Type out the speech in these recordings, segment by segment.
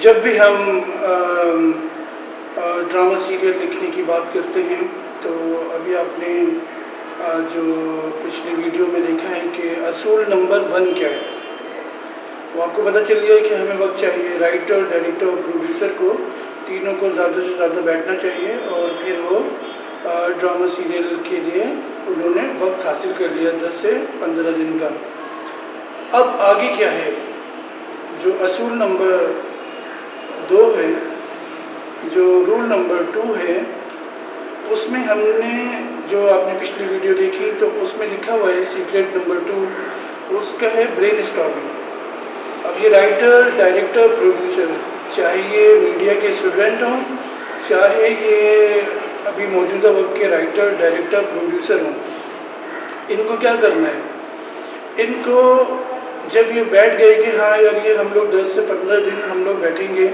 جب بھی ہم ڈرامہ سیریل لکھنے کی بات کرتے ہیں تو ابھی آپ نے جو پچھلی ویڈیو میں دیکھا ہے کہ اصول نمبر 1 کیا ہے، وہ آپ کو پتہ چل گیا کہ ہمیں وقت چاہیے، رائٹر، ڈائریکٹر اور پروڈیوسر کو تینوں کو زیادہ سے زیادہ بیٹھنا چاہیے، اور پھر وہ ڈرامہ سیریل کے لیے انہوں نے وقت حاصل کر لیا 10 سے 15 دن کا۔ اب آگے کیا ہے؟ جو اصول نمبر 2 ہے، جو رول نمبر 2 ہے، اس میں ہم نے جو آپ نے پچھلی ویڈیو دیکھی تو اس میں لکھا ہوا ہے سیکرٹ نمبر 2، اس کا ہے برین اسٹارمنگ۔ اب یہ رائٹر، ڈائریکٹر، پروڈیوسر، چاہے یہ میڈیا کے اسٹوڈنٹ ہوں، چاہے یہ ابھی موجودہ وقت کے رائٹر، ڈائریکٹر، پروڈیوسر ہوں، ان کو کیا کرنا ہے؟ ان کو جب یہ بیٹھ گئے کہ ہاں یار یہ ہم لوگ 10 سے 15 دن ہم لوگ بیٹھیں گے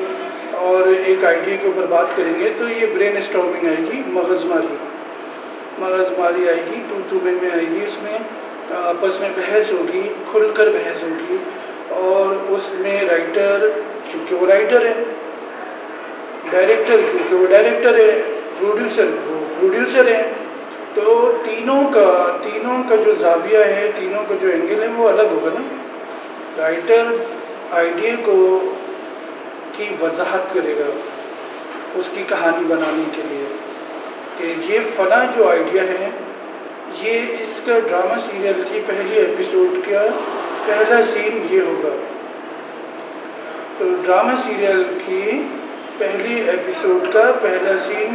اور ایک آئیڈیا کے اوپر بات کریں گے، تو یہ برین اسٹارمنگ آئے گی، مغز ماری آئے گی، تو میں آئے گی، اس میں آپس میں بحث ہوگی، کھل کر بحث ہوگی، اور اس میں رائٹر کیونکہ وہ رائٹر ہے، ڈائریکٹر کیونکہ وہ ڈائریکٹر ہے، پروڈیوسر وہ پروڈیوسر ہے، تو تینوں کا جو زاویہ ہے، تینوں کا جو اینگل ہے وہ الگ ہوگا نا۔ رائٹر آئیڈیا کی وضاحت کرے گا اس کی کہانی بنانے کے لیے کہ یہ فلاں جو آئیڈیا ہے، یہ اس کا ڈرامہ سیریل کی پہلی ایپیسوڈ کا پہلا سین یہ ہوگا، تو ڈرامہ سیریل کی پہلی ایپیسوڈ کا پہلا سین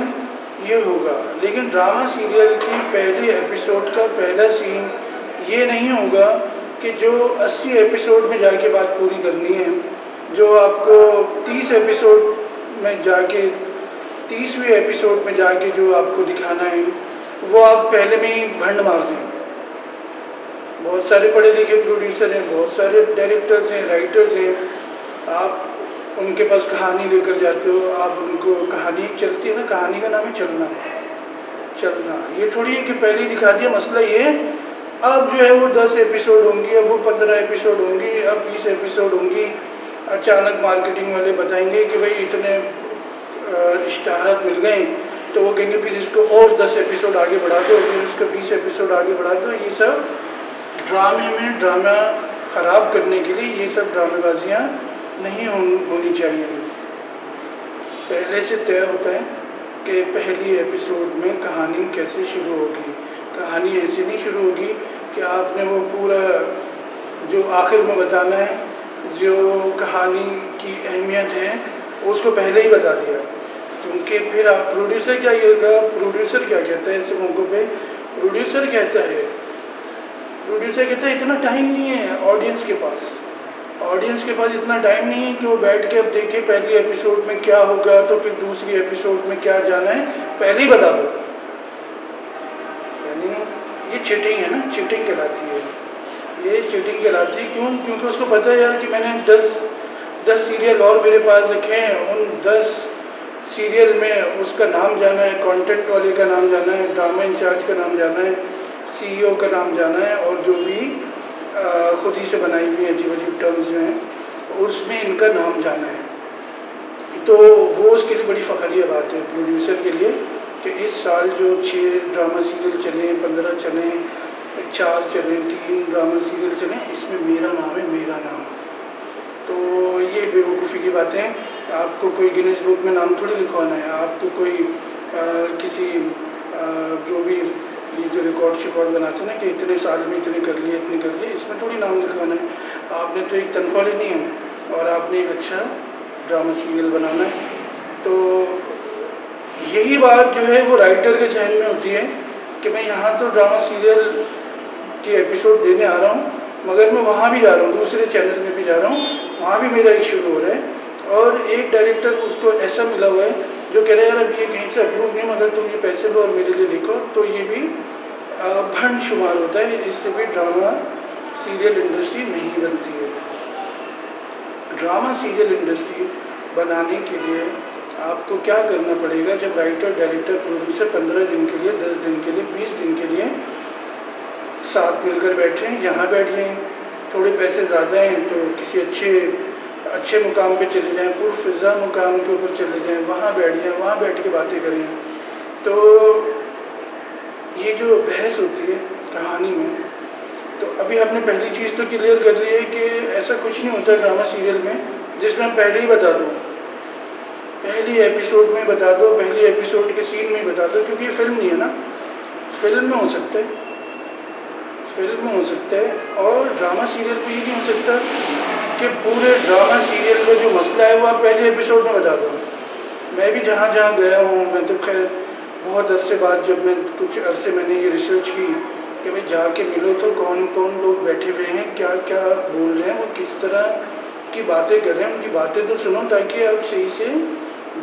یہ ہوگا، لیکن ڈرامہ سیریل کی پہلی ایپیسوڈ کا پہلا سین یہ نہیں ہوگا کہ جو 80 ایپیسوڈ میں جا کے بات پوری کرنی ہے، جو آپ کو 30 ایپیسوڈ میں جا کے 30ویں ایپیسوڈ میں جا کے جو آپ کو دکھانا ہے وہ آپ پہلے میں ہی بھنڈ مار دیں۔ بہت سارے پڑھے لکھے پروڈیوسر ہیں، بہت سارے ڈائریکٹرز ہیں، رائٹرز ہیں، آپ ان کے پاس کہانی لے کر جاتے ہو، آپ ان کو کہانی چلتی ہے نا، کہانی کا نام ہے چلنا، یہ تھوڑی ہے کہ پہلے ہی دکھا دیا۔ مسئلہ یہ ہے اب جو ہے وہ 10 ایپیسوڈ ہوں گی، اب وہ 15 ایپیسوڈ ہوں گی، اب 20 ایپیسوڈ ہوں گی، اچانک مارکیٹنگ والے بتائیں گے کہ بھائی اتنے اشتہارات مل گئے، تو وہ کہیں گے پھر اس کو اور 10 ایپیسوڈ آگے بڑھا دو، پھر اس کو 20 ایپیسوڈ آگے بڑھا دو۔ یہ سب ڈرامہ خراب کرنے کے لیے یہ سب ڈرامے بازیاں نہیں ہونی چاہیے۔ پہلے سے طے ہوتا ہے کہ پہلی ایپیسوڈ میں کہانی کیسے شروع ہوگی۔ کہانی ایسے نہیں شروع ہوگی کہ آپ نے وہ پورا جو آخر میں بتانا ہے، جو کہانی کی اہمیت ہے اس کو پہلے ہی بتا دیا، کیونکہ پھر آپ پروڈیوسر کیا کہتا ہے ایسے موقعوں پہ؟ پروڈیوسر کہتا ہے اتنا ٹائم نہیں ہے آڈینس کے پاس اتنا ٹائم نہیں ہے کہ وہ بیٹھ کے اب دیکھے پہلی ایپیسوڈ میں کیا ہوگا تو پھر دوسری ایپیسوڈ میں کیا جانا ہے پہلے ہی بتا دو۔ یعنی یہ چیٹنگ ہے نا، چیٹنگ کہلاتی ہے، یہ چیٹنگ کہلاتی ہے۔ کیونکہ اس کو پتہ ہے یار کہ میں نے 10 سیریل اور میرے پاس رکھے ہیں، ان 10 سیریل میں اس کا نام جانا ہے، کانٹینٹ والے کا نام جانا ہے، ڈرامہ انچارج کا نام جانا ہے، CEO کا نام جانا ہے، اور جو بھی خود ہی سے بنائی ہوئی عجیب ٹرمز ہیں اس میں ان کا نام جانا ہے۔ تو وہ اس کے لیے بڑی فخریہ بات ہے پروڈیوسر کے لیے کہ اس سال جو 6 ڈرامہ سیریل چلیں، 15 چلیں، 4 چلیں، 3 ڈرامہ سیریل چلیں، اس میں میرا نام ہے، میرا نام۔ تو یہ بے وقوفی کی باتیں، آپ کو کوئی گینیس بک میں نام تھوڑی لکھوانا ہے، آپ کو کوئی کسی جو بھی یہ جو ریکارڈ بناتے ہیں نا کہ اتنے سال میں اتنے کر لیے، اس میں تھوڑی نام لکھوانا ہے۔ آپ نے تو ایک تنخواہ لینی ہے اور آپ نے ایک اچھا ڈرامہ سیریل بنانا ہے۔ تو یہی بات جو ہے وہ رائٹر کے ذہن میں ہوتی ہے کہ میں یہاں تو ڈرامہ سیریل کے ایپیسوڈ دینے آ رہا ہوں، مگر میں وہاں بھی جا رہا ہوں، دوسرے چینل میں بھی جا رہا ہوں، وہاں بھی میرا ایک شروع ہو رہا ہے، اور ایک ڈائریکٹر اس کو ایسا ملا ہوا ہے جو کہہ رہا ہے یار اب یہ کہیں سے اپروو نہیں، مگر تم یہ پیسے دو اور میرے لیے لکھو، تو یہ بھی بھنڈ شمار ہوتا ہے، اس سے بھی ڈرامہ سیریل انڈسٹری نہیں بنتی ہے۔ ڈرامہ سیریل انڈسٹری بنانے کے لیے آپ کو کیا کرنا پڑے گا؟ جب رائٹر، ڈائریکٹر، پروڈیوسر 15 دن کے لیے، 10 دن کے لیے، 20 دن کے لیے ساتھ مل کر بیٹھیں، یہاں بیٹھ جائیں، تھوڑے پیسے زیادہ ہیں تو کسی اچھے اچھے مقام پہ چلے جائیں، پرفضا مقام کے اوپر چلے جائیں، وہاں بیٹھ جائیں، وہاں بیٹھ کے باتیں کریں. تو یہ جو بحث ہوتی ہے کہانی میں، تو ابھی آپ نے پہلی چیز تو کلیئر کر لی ہے کہ ایسا کچھ نہیں ہوتا ڈرامہ سیریل میں جس میں پہلے ہی بتا دو، پہلی ایپیسوڈ میں بتا دو، پہلی ایپیسوڈ کے سین میں بتا دو، کیونکہ یہ فلم نہیں ہے نا. فلم میں ہو سکتا ہے، فلم میں ہو سکتا ہے، اور ڈرامہ سیریل پہ یہ نہیں ہو سکتا کہ پورے ڈرامہ سیریل کا جو مسئلہ ہے وہ آپ پہلے ایپیسوڈ میں بتا دو. میں بھی جہاں جہاں گیا ہوں، میں تو خیر بہت عرصے بعد جب میں کچھ عرصے میں نے یہ ریسرچ کی کہ میں جا کے ملو تو کون کون لوگ بیٹھے ہوئے ہیں، کیا کیا بول رہے ہیں، وہ کس طرح کی باتیں کر رہے ہیں، ان کی باتیں تو سنو تاکہ آپ صحیح سے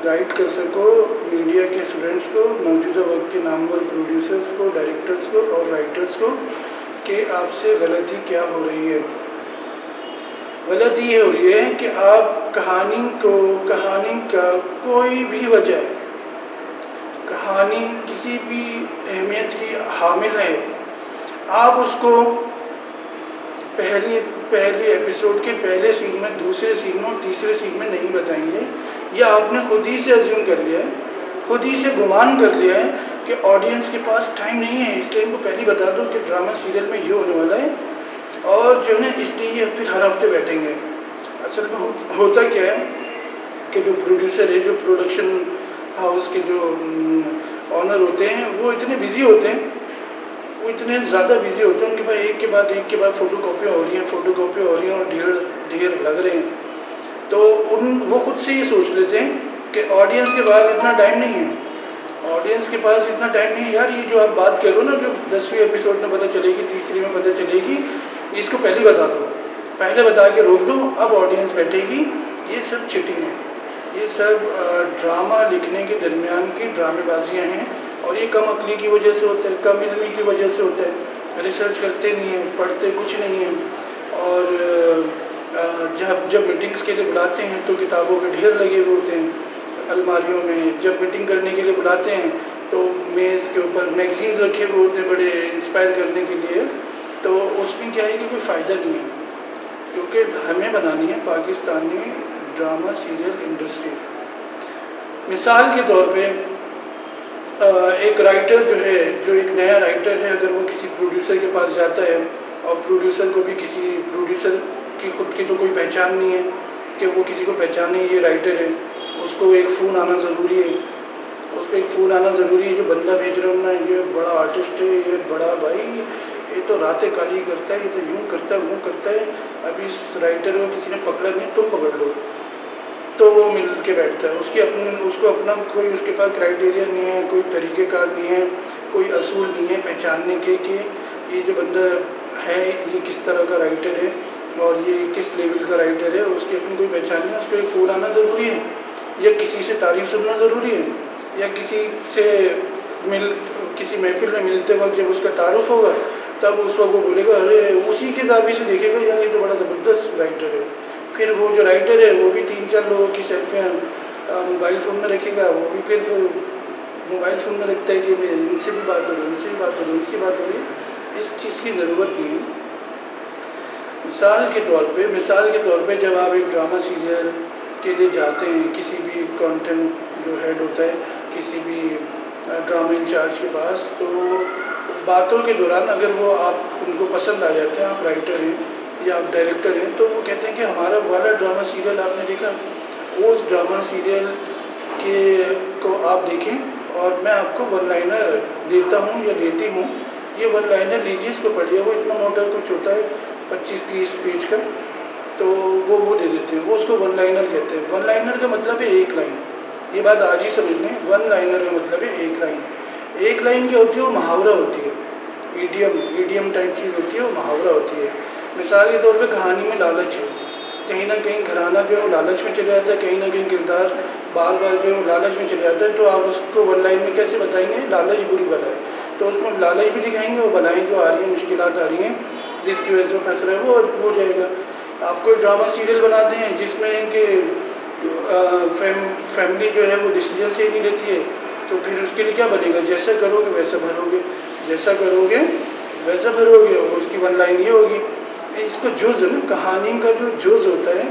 گائیڈ کر سکو میڈیا کے اسٹوڈنٹس کو، موجودہ وقت کے نامور پروڈیوسرس کو، ڈائریکٹرس کو اور رائٹرس کو کہ آپ سے غلطی کیا ہو رہی ہے. غلطی یہ ہو رہی ہے کہ آپ کہانی کا کوئی بھی وجہ ہے، کہانی کسی بھی اہمیت کی حامل ہے، آپ اس کو پہلی ایپیسوڈ کے پہلے سین میں، دوسرے سین میں اور تیسرے سین میں نہیں بتائیں گے. یا آپ نے خود ہی سے ازیوم کر لیا ہے، خود ہی سے گمان کر لیا ہے کہ آڈینس کے پاس ٹائم نہیں ہے، اس لیے ان کو پہلے بتا دو کہ ڈرامہ سیریل میں یہ ہونے والا ہے، اور جو ہے نا اس لیے یہ پھر ہر ہفتے بیٹھیں گے. اصل میں ہوتا کیا ہے کہ جو پروڈیوسر ہے، جو پروڈکشن ہاؤس کے جو آنر ہوتے ہیں، وہ اتنے بزی ہوتے ہیں، وہ اتنے زیادہ بزی ہوتے ہیں، ان کے پاس ایک کے بعد فوٹو کاپیاں ہو رہی ہیں اور ڈھیر لگ رہے ہیں. تو وہ خود سے یہ سوچ لیتے ہیں کہ آڈینس کے پاس اتنا ٹائم نہیں ہے، آڈینس کے پاس اتنا ٹائم نہیں ہے. یار یہ جو آپ بات کر رہے ہو نا، جو 10ویں ایپیسوڈ میں پتہ چلے گی، تیسری میں پتہ چلے گی، اس کو پہلے بتا دو، پہلے بتا کے روک دو، اب آڈینس بیٹھے گی. یہ سب چیٹنگ ہے، یہ سب ڈرامہ لکھنے کے درمیان کی ڈرامے بازیاں ہیں، اور یہ کم عقلی کی وجہ سے ہوتا ہے، کم علمی کی وجہ سے ہوتا ہے. ریسرچ کرتے نہیں ہیں، پڑھتے کچھ نہیں ہیں، اور جب میٹنگس کے لیے بلاتے ہیں تو کتابوں کے ڈھیر لگے ہوئے ہوتے ہیں الماریوں میں. جب میٹنگ کرنے کے لیے بلاتے ہیں تو میز کے اوپر میگزینز رکھے ہوئے ہوتے ہیں بڑے انسپائر کرنے کے لیے. تو اس میں کیا ہے کہ کوئی فائدہ نہیں ہے، کیونکہ ہمیں بنانی ہے پاکستانی ڈرامہ سیریل انڈسٹری. مثال کے طور پہ ایک رائٹر جو ہے، جو ایک نیا رائٹر ہے، اگر وہ کسی پروڈیوسر کے پاس جاتا ہے، اور پروڈیوسر کو بھی کسی پروڈیوسر کی خود کی تو کوئی پہچان نہیں ہے کہ وہ کسی کو پہچانے یہ رائٹر ہے، اس کو ایک فون آنا ضروری ہے، اس کو ایک فون آنا ضروری ہے. جو بندہ بھیج رہا ہوں نا، یہ بڑا آرٹسٹ ہے، یہ بڑا بھائی، یہ تو راتیں کالی کرتا ہے، یہ تو یوں کرتا ہے وہ کرتا ہے، ابھی اس رائٹر کو کسی نے پکڑا نہیں، تم پکڑ لو. تو وہ مل کے بیٹھتا ہے، اس کو اپنا کوئی اس کے پاس کرائٹیریا نہیں ہے، کوئی طریقہ کار نہیں ہے، کوئی اصول نہیں ہے پہچاننے کے کہ یہ جو بندہ ہے یہ کس طرح کا رائٹر ہے اور یہ کس لیول کا رائٹر ہے. اس کی اپنی کوئی پہچان نہیں ہے. اس کو ایک فون آنا ضروری ہے، یا کسی سے تعریف سننا ضروری ہے، یا کسی محفل میں ملتے وقت جب اس کا تعارف ہوگا تب اس وقت وہ بولے گا ارے اسی کے زاویے سے دیکھے گا یار یہ تو بڑا زبردست رائٹر ہے. پھر وہ جو رائٹر ہے وہ بھی 3-4 لوگوں کی سیلفیاں موبائل فون میں رکھے گا، وہ بھی پھر موبائل فون میں رکھتا ہے کہ ان سے بھی بات ہو رہی، ان سے بھی بات ہو رہی، ان سے بات ہو رہی. اس چیز کی ضرورت نہیں ہے. مثال کے طور پہ جب آپ ایک ڈرامہ سیریل کے لیے جاتے ہیں، کسی بھی کانٹینٹ جو ہیڈ ہوتا ہے کسی بھی ڈرامہ انچارج کے پاس، تو باتوں کے دوران اگر وہ آپ ان کو پسند آ جاتے ہیں، آپ رائٹر ہیں یا آپ ڈائریکٹر ہیں، تو وہ کہتے ہیں کہ ہمارا والا ڈرامہ سیریل آپ نے دیکھا، اس ڈرامہ سیریل کو آپ دیکھیں اور میں آپ کو ون لائنر دیتا ہوں یا دیتی ہوں، یہ ون لائنر لیجیے، اس کو پڑھیے. وہ اتنا موٹا کچھ ہوتا ہے 25-30 پیج کا، تو وہ دے دیتے ہیں. وہ اس کو ون لائنر کہتے ہیں. ون لائنر کا مطلب ہے ایک لائن. یہ بات آج ہی سمجھ لیں، ون لائنر کا مطلب ہے ایک لائن. ایک لائن کیا ہوتی ہے؟ وہ محاورہ ہوتی ہے، ایڈیم ٹائپ چیز ہوتی ہے، وہ محاورہ ہوتی ہے. مثال کے طور پہ کہانی میں لالچ ہے، کہیں نہ کہیں گھرانہ جو ہے وہ لالچ میں چلے جاتا ہے، کہیں نہ کہیں کردار بار بار جو ہے وہ لالچ میں چلے جاتا ہے. تو آپ اس کو ون لائن میں کیسے بتائیں گے؟ لالچ بری بلا ہے. تو اس میں لالچ بھی دکھائیں گے، وہ بلائیں جو آ رہی ہیں، مشکلات آ رہی ہیں جس کی وجہ سے وہ فیصلہ ہے وہ ہو جائے گا. آپ کوئی ڈرامہ سیریل بناتے ہیں جس میں کہ فیملی جو ہے وہ ڈیسیجن سے ہی نہیں لیتی ہے، تو پھر اس کے لیے کیا بنے گا؟ جیسا کرو گے ویسا بھرو گے، جیسا کرو گے ویسا بھرو گے. اور اس کی ون لائن یہ ہوگی. اس کو جز نا، کہانی کا جو جز ہوتا ہے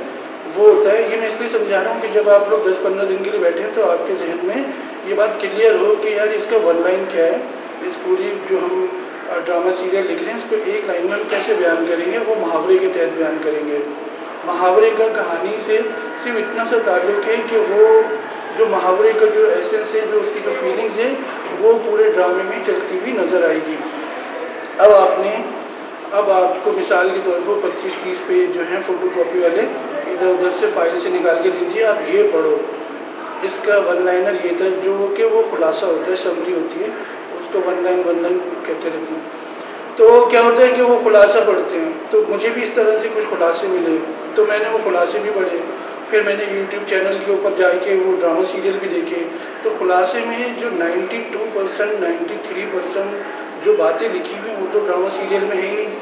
وہ ہوتا ہے. یہ میں اس لیے سمجھا رہا ہوں کہ جب آپ لوگ 10-15 دن کے لیے بیٹھے ہیں تو آپ کے ذہن میں یہ بات کلیئر ہو کہ یار اس کا ون لائن کیا ہے، اس پوری جو ہم ڈرامہ سیریل لکھ رہے ہیں اس کو ایک لائن میں ہم کیسے بیان کریں گے. وہ محاورے کے تحت بیان کریں گے. محاورے کا کہانی سے صرف اتنا سا تعلق ہے کہ وہ جو محاورے کا جو ایسنس ہے، جو اس کی جو فیلنگز ہے، وہ پورے ڈرامے میں چلتی ہوئی نظر آئے گی. اب آپ کو مثال کے طور پر 25-30 پیج جو ہیں فوٹو کاپی والے ادھر ادھر سے فائل سے نکال کے دیجیے، آپ یہ پڑھو. اس کا ون لائنر یہ تھا جو کہ وہ خلاصہ ہوتا ہے، سمری ہوتی ہے، اس کو ون لائن کہتے رہتے ہیں. تو کیا ہوتا ہے کہ وہ خلاصہ پڑھتے ہیں. تو مجھے بھی اس طرح سے کچھ خلاصے ملے تو میں نے وہ خلاصے بھی پڑھے. پھر میں نے یوٹیوب چینل کے اوپر جا کے وہ ڈرامہ سیریل بھی دیکھے. تو خلاصے میں جو 92%، 93% جو باتیں لکھی ہوئی وہ تو ڈرامہ سیریل میں ہے ہی نہیں.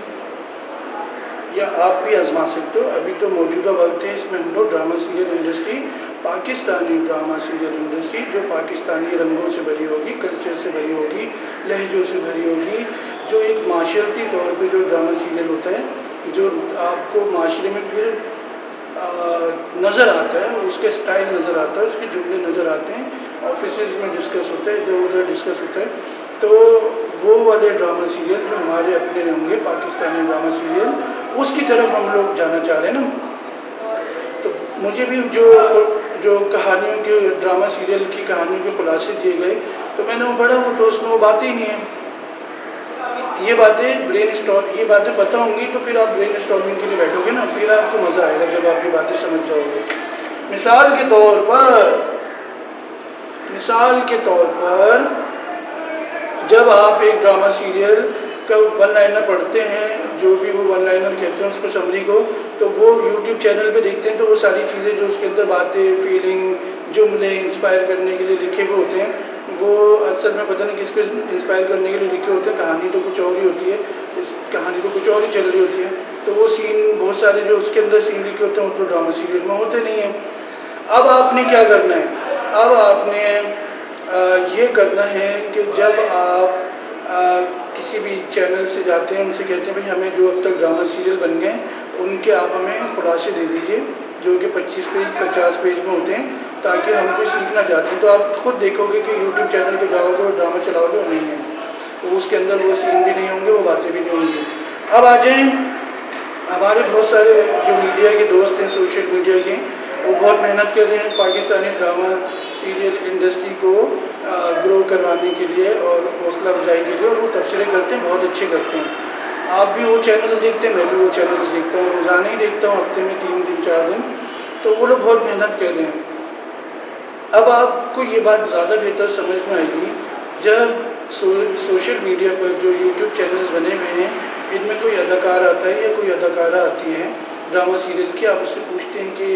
یا آپ بھی آزما سکتے ہو. ابھی تو موجودہ وقت ہے، اس میں ہم لوگ drama serial industry, Pakistani drama serial industry جو پاکستانی رنگوں سے بھری ہوگی، کلچر سے بھری ہوگی، لہجوں سے بھری ہوگی، جو ایک معاشرتی طور پہ جو ڈرامہ سیریل ہوتا ہے، جو آپ کو معاشرے میں پھر نظر آتا ہے، اس کے سٹائل نظر آتا ہے، اس کے جملے نظر آتے ہیں، آفیسز میں ڈسکس ہوتا ہے، ادھر ادھر ڈسکس ہوتا ہے. تو وہ والے ڈرامہ سیریل جو ہمارے اپنے ہوں گے پاکستانی ڈرامہ سیریل، اس کی طرف ہم لوگ جانا چاہ رہے ہیں نا. تو مجھے بھی جو کہانیوں کے ڈرامہ سیریل کی کہانیوں کے خلاصے دیے گئے تو میں نے وہ پڑھا. وہ تو اس میں وہ باتیں ہی نہیں ہیں. یہ باتیں پتہ ہوں گی تو پھر آپ برین اسٹارمنگ کے لیے بیٹھو گے نا، پھر آپ کو مزہ آئے گا جب آپ یہ باتیں سمجھ جاؤ گے. مثال کے طور پر جب آپ ایک ڈرامہ سیریل کا ون لائنر پڑھتے ہیں، جو بھی وہ ون لائنر کہتے ہیں اس کو، سمری کو، تو وہ یوٹیوب چینل پہ دیکھتے ہیں تو وہ ساری چیزیں جو اس کے اندر باتیں، فیلنگ، جملے انسپائر کرنے کے لیے لکھے ہوئے ہوتے ہیں، وہ اصل میں پتہ نہیں کس کو انسپائر کرنے کے لیے لکھے ہوتے ہیں. کہانی تو کچھ اور ہی ہوتی ہے، کہانی تو کچھ اور ہی چل رہی ہوتی ہے. تو وہ سین، بہت سارے جو اس کے اندر سین لکھے ہوتے ہیں وہ تو ڈرامہ سیریل میں ہوتے نہیں ہیں. اب آپ نے کیا کرنا ہے؟ اب آپ نے یہ کرنا ہے کہ جب آپ کسی بھی چینل سے جاتے ہیں، ان سے کہتے ہیں بھائی ہمیں جو اب تک ڈرامہ سیریل بن گئے ان کے آپ ہمیں خلاصے دے دیجئے جو کہ 25 پیج 50 پیج میں ہوتے ہیں، تاکہ ہم کچھ سیکھنا چاہتے ہیں. تو آپ خود دیکھو گے کہ یوٹیوب چینل پہ جاؤ گے اور ڈرامہ چلاؤ گے اور نہیں ہے، تو اس کے اندر وہ سین بھی نہیں ہوں گے، وہ باتیں بھی نہیں ہوں گی. اب آ جائیں، ہمارے بہت سارے جو میڈیا کے دوست ہیں، سوشل میڈیا کے، وہ بہت محنت کر رہے ہیں پاکستانی ڈرامہ سیریل انڈسٹری کو گرو کروانے کے لیے اور حوصلہ افزائی کے لیے، اور وہ تبصرے کرتے ہیں، بہت اچھے کرتے ہیں. آپ بھی وہ چینلز دیکھتے ہیں، میں بھی وہ چینلز دیکھتا ہوں، روزانہ ہی دیکھتا ہوں، ہفتے میں 3 دن 4 دن. تو وہ لوگ بہت محنت کر رہے ہیں. اب آپ کو یہ بات زیادہ بہتر سمجھ میں آئے گی جب سوشل میڈیا پر جو یوٹیوب چینلز بنے ہوئے ہیں، ان میں کوئی اداکار آتا ہے یا کوئی اداکارہ آتی ہے ڈرامہ سیریل کی. آپ اس سے پوچھتے ہیں کہ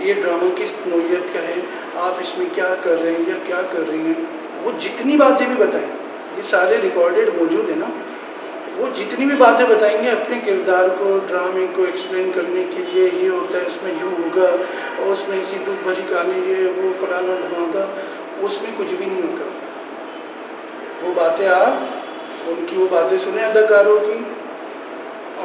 یہ ڈرامہ کس نوعیت کا ہے، آپ اس میں کیا کر رہے ہیں یا کیا کر رہی ہیں. وہ جتنی باتیں بھی بتائیں، یہ سارے ریکارڈڈ موجود ہیں نا، وہ جتنی بھی باتیں بتائیں گے اپنے کردار کو، ڈرامے کو ایکسپلین کرنے کے لیے، یہ ہوتا ہے، اس میں یوں ہوگا، اور اس میں اسی دکھ بھری کہانی یہ وہ فلانا ڈھماکا، اس میں کچھ بھی نہیں ہوتا. وہ باتیں آپ ان کی وہ باتیں سنیں اداکاروں کی،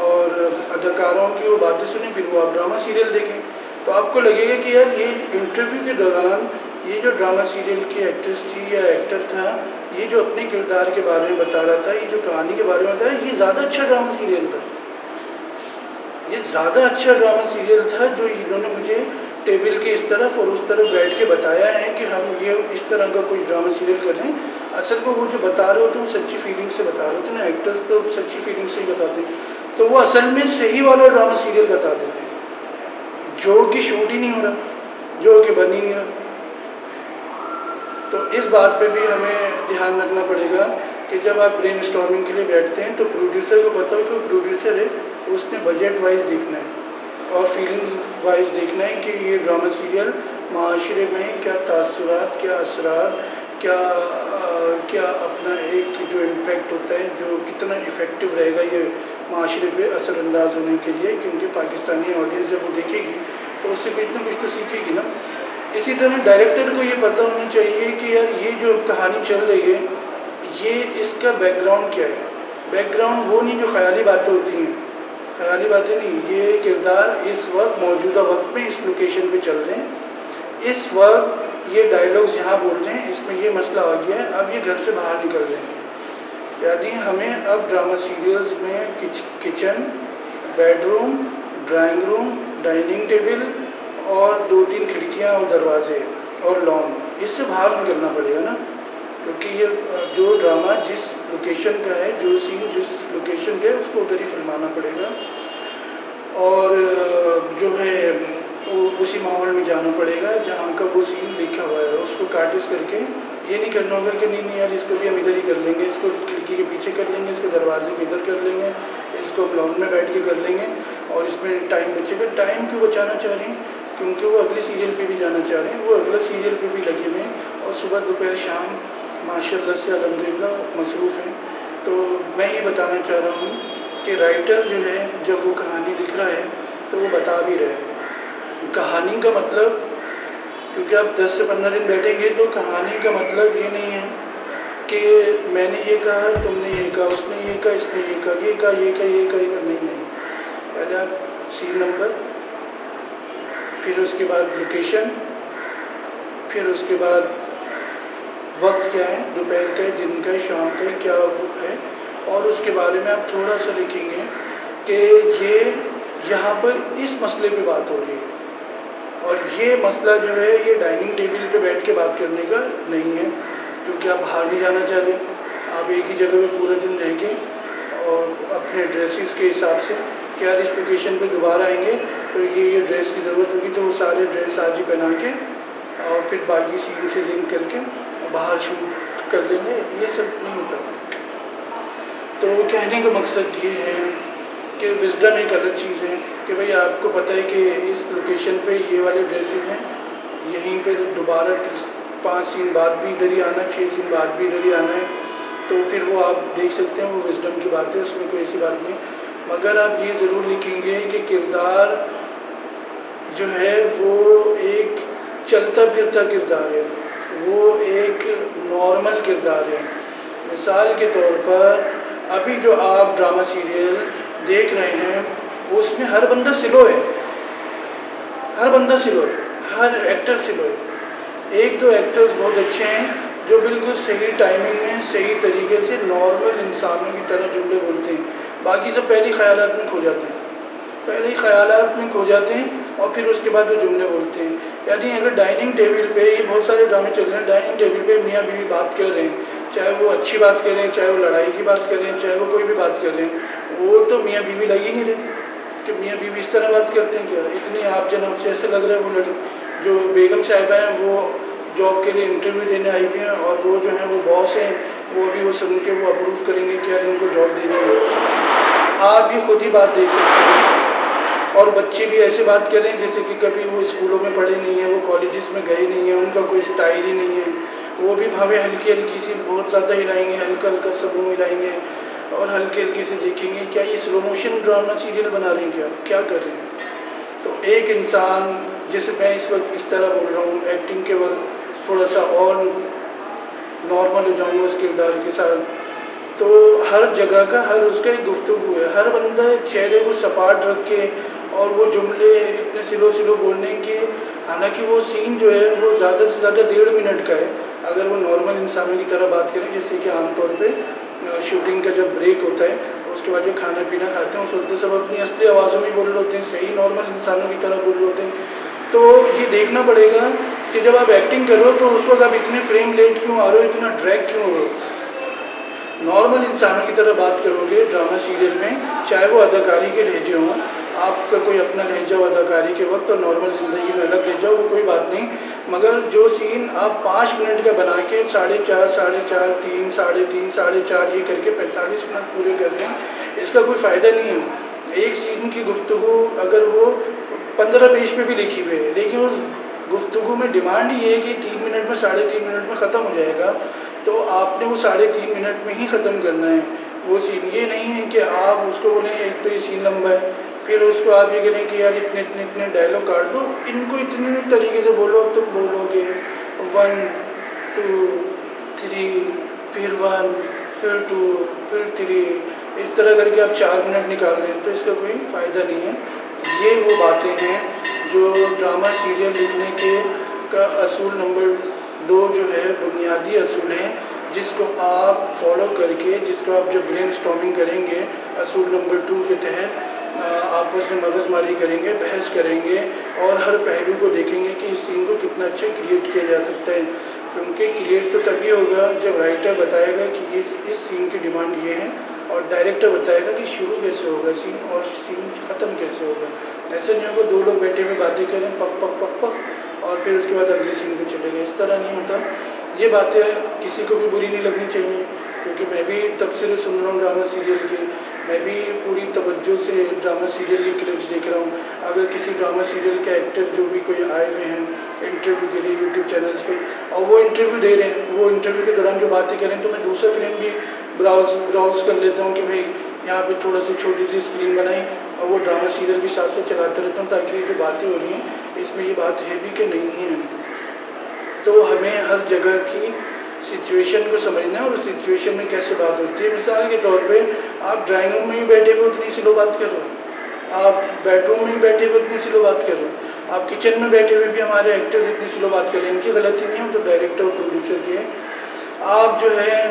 اور اداکاروں کی وہ باتیں سنیں، پھر وہ آپ ڈرامہ سیریل دیکھیں تو آپ کو لگے گا کہ یار یہ انٹرویو کے دوران یہ جو ڈرامہ سیریل کی ایکٹریس تھی یا ایکٹر تھا، یہ جو اپنے کردار کے بارے میں بتا رہا تھا، یہ جو کہانی کے بارے میں بتا رہا ہے، یہ زیادہ اچھا ڈرامہ سیریل تھا. یہ زیادہ اچھا ڈرامہ سیریل تھا جو انہوں نے مجھے ٹیبل کے اس طرف اور اس طرف بیٹھ کے بتایا ہے کہ ہم یہ اس طرح کا کوئی ڈرامہ سیریل کر رہے ہیں. اصل میں وہ جو بتا رہے ہوتے ہیں وہ سچی فیلنگ سے بتا رہے ہوتے ہیں نا، ایکٹرس تو سچی فیلنگ سے ہی بتاتے ہیں، تو وہ اصل میں صحیح والا ڈرامہ سیریل بتا دیتے ہیں جو کہ شوٹ ہی نہیں ہو رہا، جو کہ بن ہی نہیں رہا. تو اس بات پہ بھی ہمیں دھیان رکھنا پڑے گا کہ جب آپ برین اسٹارمنگ کے لیے بیٹھتے ہیں تو پروڈیوسر کو پتہ ہو کہ وہ پروڈیوسر ہے، اس نے بجٹ وائز دیکھنا ہے اور فیلنگز وائز دیکھنا ہے کہ یہ ڈرامہ سیریل معاشرے میں کیا تاثرات، کیا اثرات، کیا اپنا ایک جو امپیکٹ ہوتا ہے، جو کتنا افیکٹو رہے گا یہ معاشرے پہ اثر انداز ہونے کے لیے. کیونکہ پاکستانی آڈینس جب وہ دیکھے گی تو اس سے کچھ نہ کچھ تو سیکھے گی نا. اسی طرح ڈائریکٹر کو یہ پتہ ہونا چاہیے کہ یار یہ جو کہانی چل رہی ہے یہ اس کا بیک گراؤنڈ کیا ہے. بیک گراؤنڈ وہ نہیں جو خیالی باتیں ہوتی ہیں، خیالی باتیں نہیں، یہ کردار اس وقت موجودہ وقت میں اس لوکیشن پہ چل رہے ہیں، اس وقت یہ ڈائلاگز یہاں بول رہے ہیں، اس میں یہ مسئلہ آ گیا ہے، اب یہ گھر سے باہر نکل رہے ہیں۔ یعنی ہمیں اب ڈرامہ سیریلز میں kitchen, bed room, drawing room, dining table اور 2-3 کھڑکیاں اور دروازے اور لان، اس سے باہر نکلنا پڑے گا نا، کیونکہ یہ جو ڈرامہ جس لوکیشن کا ہے، جو سین جس لوکیشن کا ہے، اس کو ادھر ہی فلمانا پڑے گا، اور جو ہے اسی ماحول میں جانا پڑے گا جہاں کا وہ سین لکھا ہوا ہے، اس کو کاٹس کر کے یہ نہیں کرنا ہوگا کہ نہیں یار اس کو بھی ہم ادھر ہی کر لیں گے، اس کو کھڑکی کے پیچھے کر لیں گے، اس کو دروازے کے ادھر کر لیں گے، اس کو لان میں بیٹھ کے کر لیں گے، اور اس میں ٹائم بچے گا۔ ٹائم کیوں بچانا چاہ رہے ہیں؟ کیونکہ وہ اگلے سیریل پہ بھی جانا چاہ رہے ہیں، وہ اگلے سیریل پہ بھی لگے ہوئے ہیں، اور صبح دوپہر شام ماشاء اللہ سے الحمدللہ مصروف ہیں۔ تو میں یہ بتانا چاہ رہا ہوں کہ رائٹر جو ہے جب وہ کہانی لکھ رہا ہے تو وہ بتا بھی رہے ہیں کہانی کا مطلب، کیونکہ آپ 10 سے 15 دن بیٹھیں گے تو کہانی کا مطلب یہ نہیں ہے کہ میں نے یہ کہا، تم نے یہ کہا، اس نے یہ کہا، اس نے یہ کہا، یہ کہا، یہ کہا، یہ کہا، یہ کہا، نہیں۔ پہلے آپ سین نمبر، پھر اس کے بعد لوکیشن، پھر اس کے بعد وقت کیا ہے، دوپہر کا ہے، دن کا ہے، شام کا ہے، کیا وقت ہے، اور اس کے بارے میں آپ تھوڑا سا لکھیں گے کہ یہ یہاں پر اس مسئلے پہ بات ہو رہی ہے، اور یہ مسئلہ جو ہے یہ ڈائننگ ٹیبل پہ بیٹھ کے بات کرنے کا نہیں ہے، کیونکہ آپ باہر نہیں جانا چاہ رہے، آپ ایک ہی جگہ پہ پورا دن رہ کے اور اپنے ڈریسز کے حساب سے کہ یار اس لوکیشن پہ دوبارہ آئیں گے تو یہ ڈریس کی ضرورت ہوگی، تو وہ سارے ڈریس آج ہی پہنا کے اور پھر باقی سین سے لنک کر کے باہر شوٹ کر لیں گے، یہ سب نہیں ہوتا۔ تو کہنے کا مقصد یہ ہے کہ وزڈم ایک الگ چیز ہے کہ بھئی آپ کو پتہ ہے کہ اس لوکیشن پہ یہ والے ڈریسز ہیں، یہیں پہ دوبارہ 5 سین بعد بھی ادھر ہی آنا ہے، 6 سین بعد بھی ادھر ہی آنا ہے، تو پھر وہ آپ دیکھ سکتے ہیں، وہ وزڈم کی بات ہے، اس میں کوئی ایسی بات نہیں ہے۔ مگر آپ یہ ضرور لکھیں گے کہ کردار جو ہے وہ ایک چلتا پھرتا کردار ہے، وہ ایک نارمل کردار ہے۔ مثال کے طور پر ابھی جو آپ ڈرامہ سیریل دیکھ رہے ہیں اس میں ہر بندہ سلو ہے، ہر بندہ سلو ہے، ہر ایکٹر سلو ہے۔ ایک دو ایکٹرز بہت اچھے ہیں جو بالکل صحیح ٹائمنگ میں صحیح طریقے سے نارمل انسانوں کی طرح جملے بولتے ہیں، باقی سب پہلی خیالات میں کھو جاتے ہیں، پہلے ہی خیالات میں کھو جاتے ہیں اور پھر اس کے بعد وہ جملے بولتے ہیں۔ یعنی اگر ڈائننگ ٹیبل پہ یہ بہت سارے ڈرامے چل رہے ہیں، ڈائننگ ٹیبل پہ میاں بیوی بات کر رہے ہیں، چاہے وہ اچھی بات کر رہے ہیں، چاہے وہ لڑائی کی بات کر رہے ہیں، چاہے وہ کوئی بھی بات کر رہے ہیں، وہ تو میاں بیوی لگ ہی نہیں رہے کہ میاں بیوی اس طرح بات کرتے ہیں، کیا اتنی آپ جناب سے ایسے لگ رہا ہے وہ جو بیگم صاحبہ ہیں وہ جاب کے لیے انٹرویو دینے آئی ہوئی ہیں، اور وہ جو ہیں وہ باس ہیں، وہ ابھی وہ سن کے وہ اپروو کریں گے کہ یار ان کو جاب دینی ہے۔ آپ بھی خود ہی بات دیکھ سکتے ہیں، اور بچے بھی ایسے بات کر رہے ہیں جیسے کہ کبھی وہ اسکولوں میں پڑھے نہیں ہیں، وہ کالجز میں گئے نہیں ہیں، ان کا کوئی اسٹائل ہی نہیں ہے، وہ بھی بھاویں ہلکی ہلکی سی بہت زیادہ ہلائیں گے، ہلکا ہلکا سب منہ ہلائیں گے اور ہلکے ہلکے سے دیکھیں گے کیا یہ سلو موشن ڈرامہ سیریل بنا رہے ہیں، کیا کر رہے ہیں۔ تو ایک انسان جیسے میں اس وقت اس طرح بول رہا ہوں، ایکٹنگ کے وقت تھوڑا سا اور نارمل ہو جاؤں گا اس کردار کے ساتھ، تو ہر جگہ کا ہر اس کا ایک گفتگو ہے، ہر بندہ چہرے کو سپاٹ رکھ کے اور وہ جملے اتنے سلو سلو بولنے کے، حالانکہ وہ سین جو ہے وہ زیادہ سے زیادہ 1.5 منٹ کا ہے، اگر وہ نارمل انسانوں کی طرح بات کریں، جیسے کہ عام طور پہ شوٹنگ کا جب بریک ہوتا ہے اس کے بعد جو کھانا پینا کھاتے ہیں اس وقت سب اپنی اصلی آوازوں میں بول رہے ہوتے ہیں، صحیح نارمل انسانوں کی طرح بول رہے ہوتے ہیں۔ تو یہ دیکھنا پڑے گا کہ جب آپ ایکٹنگ کرو تو اس وقت آپ اتنے فریم لیٹ کیوں آ رہے ہو، اتنا ڈریگ کیوں ہو رہے ہو۔ نارمل انسانوں کی طرح بات کرو گے ڈرامہ سیریل میں، چاہے وہ اداکاری کے لہجے ہوں، آپ کا کوئی اپنا لہجہ ہو اداکاری کے وقت اور نارمل زندگی میں الگ لہجہ ہو، وہ کوئی بات نہیں، مگر جو سین آپ 5 منٹ کا بنا کے 4.5 4.5 3 3.5 4.5 یہ کر کے 45 منٹ پورے کر رہے ہیں، اس کا کوئی فائدہ نہیں ہے۔ ایک سین کی گفتگو اگر وہ 15 پیج پہ بھی لکھی ہوئی ہے، لیکن اس گفتگو میں ڈیمانڈ یہ ہے کہ 3 منٹ میں 3.5 منٹ میں ختم ہو جائے گا، تو آپ نے وہ 3.5 منٹ میں ہی ختم کرنا ہے وہ سین۔ یہ نہیں ہے کہ آپ اس کو بولیں ایک تو یہ سین لمبا ہے، پھر اس کو آپ یہ کریں کہ یار اتنے اتنے اتنے ڈائلاگ کاٹ دو، ان کو اتنے طریقے سے بولو، اب تم بولو گے 1 2 3 پھر 1 پھر 2 پھر 3 اس طرح کر کے آپ 4 منٹ نکال رہے ہیں تو اس کا کوئی فائدہ نہیں ہے۔ یہ وہ باتیں ہیں جو ڈرامہ سیریل لکھنے کے کا اصول نمبر 2 جو ہے بنیادی اصول ہیں، جس کو آپ فالو کر کے، جس کو آپ جب برین اسٹارمنگ کریں گے اصول نمبر 2 کے تحت آپس میں مغز ماری کریں گے، بحث کریں گے اور ہر پہلو کو دیکھیں گے کہ اس سین کو کتنا اچھا کریٹ کیا جا سکتا ہے، کیونکہ کریٹ تو تبھی ہوگا جب رائٹر بتائے گا کہ اس سین کی ڈیمانڈ یہ ہے اور ڈائریکٹر بتائے گا کہ شروع کیسے ہوگا سین اور سین ختم کیسے ہوگا۔ ایسے نہیں ہوگا 2 لوگ بیٹھے ہوئے باتیں کریں پک پک پک پک اور پھر اس کے بعد اگلے سین پہ چلے گئے، اس طرح نہیں ہوتا۔ یہ باتیں کسی کو بھی بری نہیں لگنی چاہیے، کیونکہ میں بھی تبصرے سن رہا ہوں ڈرامہ سیریل کے، میں بھی پوری توجہ سے ڈرامہ سیریل کے کلپس دیکھ رہا ہوں۔ اگر کسی ڈرامہ سیریل کے ایکٹر جو بھی کوئی آئے ہوئے ہیں انٹرویو کے لیے یوٹیوب چینلس پہ اور وہ انٹرویو دے رہے ہیں، وہ انٹرویو کے دوران جو باتیں کریں تو میں دوسرا فریم بھی براؤز کر لیتا ہوں کہ بھائی یہاں پہ تھوڑا سی چھوٹی سی اسکرین بنائی اور وہ ڈرامہ سیریل بھی ساتھ ساتھ چلاتا رہتا ہوں تاکہ یہ جو باتیں ہو رہی ہیں اس میں یہ بات ہے بھی کہ نہیں ہے۔ تو ہمیں ہر جگہ کی سچویشن کو سمجھنا ہے اور سچویشن میں کیسے بات ہوتی ہے۔ مثال کے طور پہ آپ ڈرائنگ روم میں ہی بیٹھے ہوئے اتنی سلو بات کر رہے ہو، آپ بیڈ روم میں ہی بیٹھے ہوئے اتنی سلو بات کر رہے ہو، آپ کچن میں بیٹھے ہوئے بھی ہمارے ایکٹرز اتنی سلو بات کر رہے ہیں، ان کی غلطی نہیں ہے، تو ڈائریکٹر اور پروڈیوسر کی ہے۔ آپ جو ہے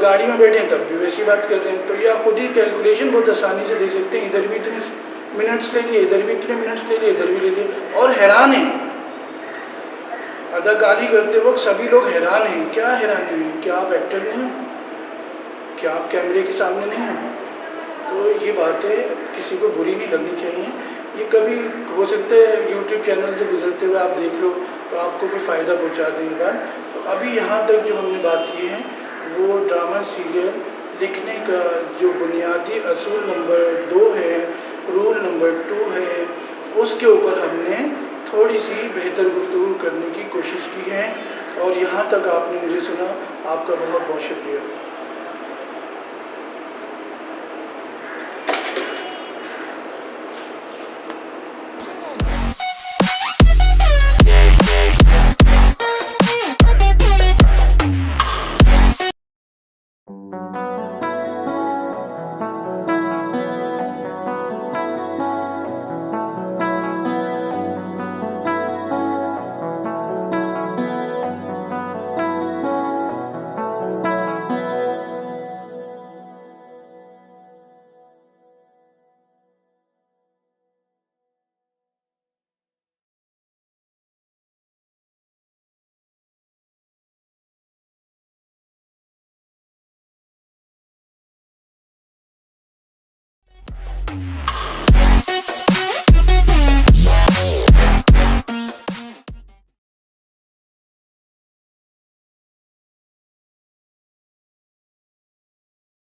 گاڑی میں بیٹھے ہیں تب بھی ویسی بات کر رہے ہیں، تو یہ آپ خود ہی کیلکولیشن بہت آسانی سے دیکھ سکتے ہیں، ادھر بھی اتنے منٹس لے لیے، ادھر بھی اتنے منٹس لے لیے، ادھر بھی لے لیے، اور حیران ہیں اداکاری کرتے وقت سبھی لوگ حیران ہیں۔ کیا حیرانی ہے؟ کیا آپ ایکٹر نہیں ہیں؟ کیا آپ کیمرے کے سامنے نہیں ہیں؟ تو یہ باتیں کسی کو بری نہیں لگنی چاہیے۔ یہ کبھی ہو سکتا ہے یوٹیوب چینل سے گزرتے ہوئے آپ دیکھ لو تو آپ کو کوئی فائدہ پہنچا دیں گے بات۔ تو ابھی یہاں تک جو ہم نے بات کی ہے وہ ڈرامہ سیریل لکھنے کا جو بنیادی اصول نمبر 2 ہے، رول نمبر 2 ہے، اس کے اوپر ہم نے تھوڑی سی بہتر گفتگو کرنے کی کوشش کی ہے، اور یہاں تک آپ نے مجھے سنا، آپ کا بہت بہت شکریہ۔